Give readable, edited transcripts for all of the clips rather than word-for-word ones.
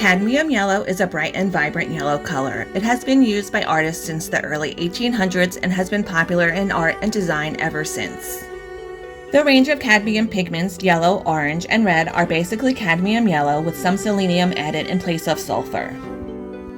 Cadmium yellow is a bright and vibrant yellow color. It has been used by artists since the early 1800s and has been popular in art and design ever since. The range of cadmium pigments, yellow, orange, and red, are basically cadmium yellow with some selenium added in place of sulfur.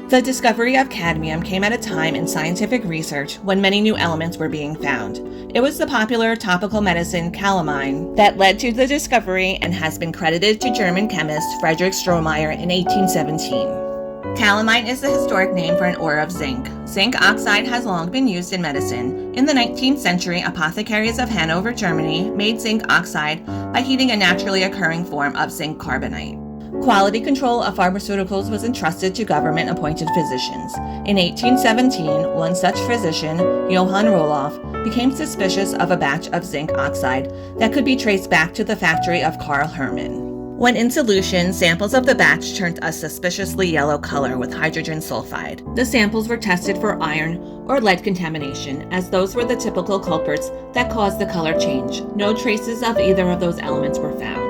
The discovery of cadmium came at a time in scientific research when many new elements were being found. It was the popular topical medicine calamine that led to the discovery and has been credited to German chemist Friedrich Strohmeyer in 1817. Calamine is the historic name for an ore of zinc. Zinc oxide has long been used in medicine. In the 19th century, apothecaries of Hanover, Germany, made zinc oxide by heating a naturally occurring form of zinc carbonate. Quality control of pharmaceuticals was entrusted to government-appointed physicians. In 1817, one such physician, Johann Roloff, became suspicious of a batch of zinc oxide that could be traced back to the factory of Karl Hermann. When in solution, samples of the batch turned a suspiciously yellow color with hydrogen sulfide. The samples were tested for iron or lead contamination, as those were the typical culprits that caused the color change. No traces of either of those elements were found.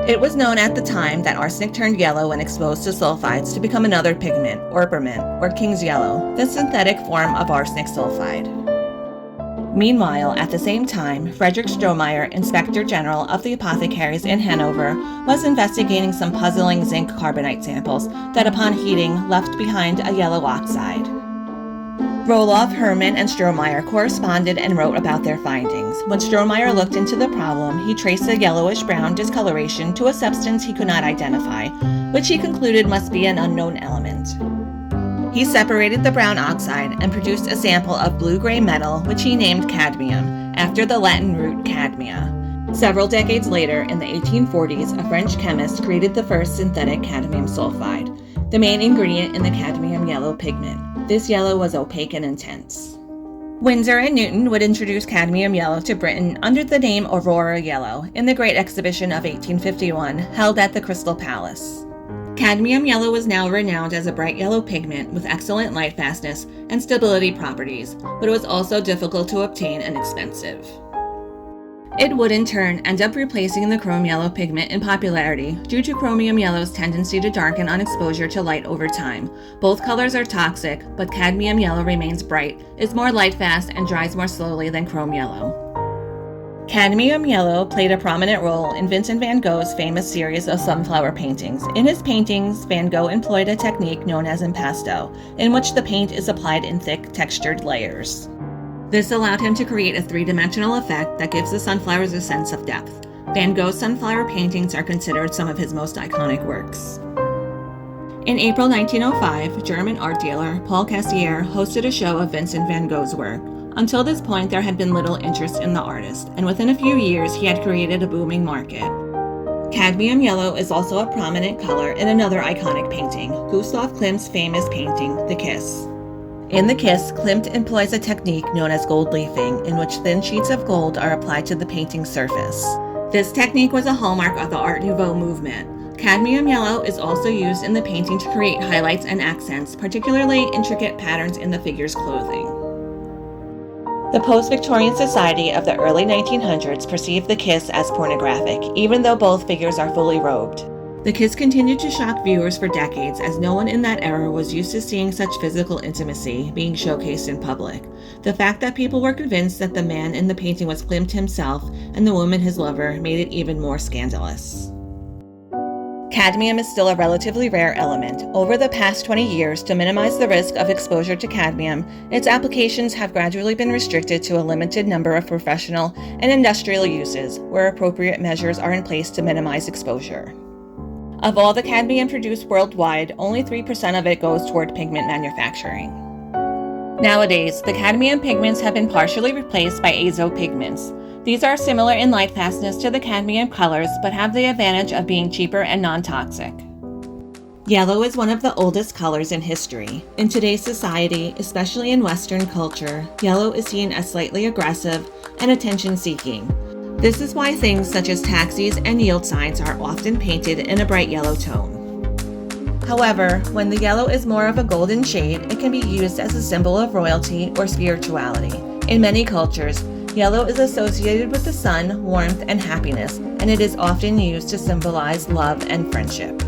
It was known at the time that arsenic turned yellow when exposed to sulfides to become another pigment, orpiment, or king's yellow, the synthetic form of arsenic sulfide. Meanwhile, at the same time, Friedrich Strohmeyer, Inspector General of the Apothecaries in Hanover, was investigating some puzzling zinc carbonate samples that upon heating left behind a yellow oxide. Roloff, Hermann, and Strohmeyer corresponded and wrote about their findings. When Strohmeyer looked into the problem, he traced a yellowish-brown discoloration to a substance he could not identify, which he concluded must be an unknown element. He separated the brown oxide and produced a sample of blue-gray metal, which he named cadmium, after the Latin root cadmia. Several decades later, in the 1840s, a French chemist created the first synthetic cadmium sulfide, the main ingredient in the cadmium yellow pigment. This yellow was opaque and intense. Winsor and Newton would introduce cadmium yellow to Britain under the name Aurora Yellow in the Great Exhibition of 1851, held at the Crystal Palace. Cadmium yellow was now renowned as a bright yellow pigment with excellent light fastness and stability properties, but it was also difficult to obtain and expensive. It would in turn end up replacing the chrome yellow pigment in popularity due to chromium yellow's tendency to darken on exposure to light over time. Both colors are toxic, but cadmium yellow remains bright, is more light fast, and dries more slowly than chrome yellow. Cadmium yellow played a prominent role in Vincent van Gogh's famous series of sunflower paintings. In his paintings, Van Gogh employed a technique known as impasto, in which the paint is applied in thick, textured layers. This allowed him to create a three-dimensional effect that gives the sunflowers a sense of depth. Van Gogh's sunflower paintings are considered some of his most iconic works. In April 1905, German art dealer Paul Cassirer hosted a show of Vincent van Gogh's work. Until this point, there had been little interest in the artist, and within a few years, he had created a booming market. Cadmium yellow is also a prominent color in another iconic painting, Gustav Klimt's famous painting, The Kiss. In The Kiss, Klimt employs a technique known as gold leafing, in which thin sheets of gold are applied to the painting's surface. This technique was a hallmark of the Art Nouveau movement. Cadmium yellow is also used in the painting to create highlights and accents, particularly intricate patterns in the figure's clothing. The post-Victorian society of the early 1900s perceived The Kiss as pornographic, even though both figures are fully robed. The Kiss continued to shock viewers for decades, as no one in that era was used to seeing such physical intimacy being showcased in public. The fact that people were convinced that the man in the painting was Klimt himself and the woman his lover made it even more scandalous. Cadmium is still a relatively rare element. Over the past 20 years, to minimize the risk of exposure to cadmium, its applications have gradually been restricted to a limited number of professional and industrial uses, where appropriate measures are in place to minimize exposure. Of all the cadmium produced worldwide, only 3% of it goes toward pigment manufacturing. Nowadays, the cadmium pigments have been partially replaced by azo pigments. These are similar in light fastness to the cadmium colors, but have the advantage of being cheaper and non-toxic. Yellow is one of the oldest colors in history. In today's society, especially in Western culture, yellow is seen as slightly aggressive and attention-seeking. This is why things such as taxis and yield signs are often painted in a bright yellow tone. However, when the yellow is more of a golden shade, it can be used as a symbol of royalty or spirituality. In many cultures, yellow is associated with the sun, warmth, and happiness, and it is often used to symbolize love and friendship.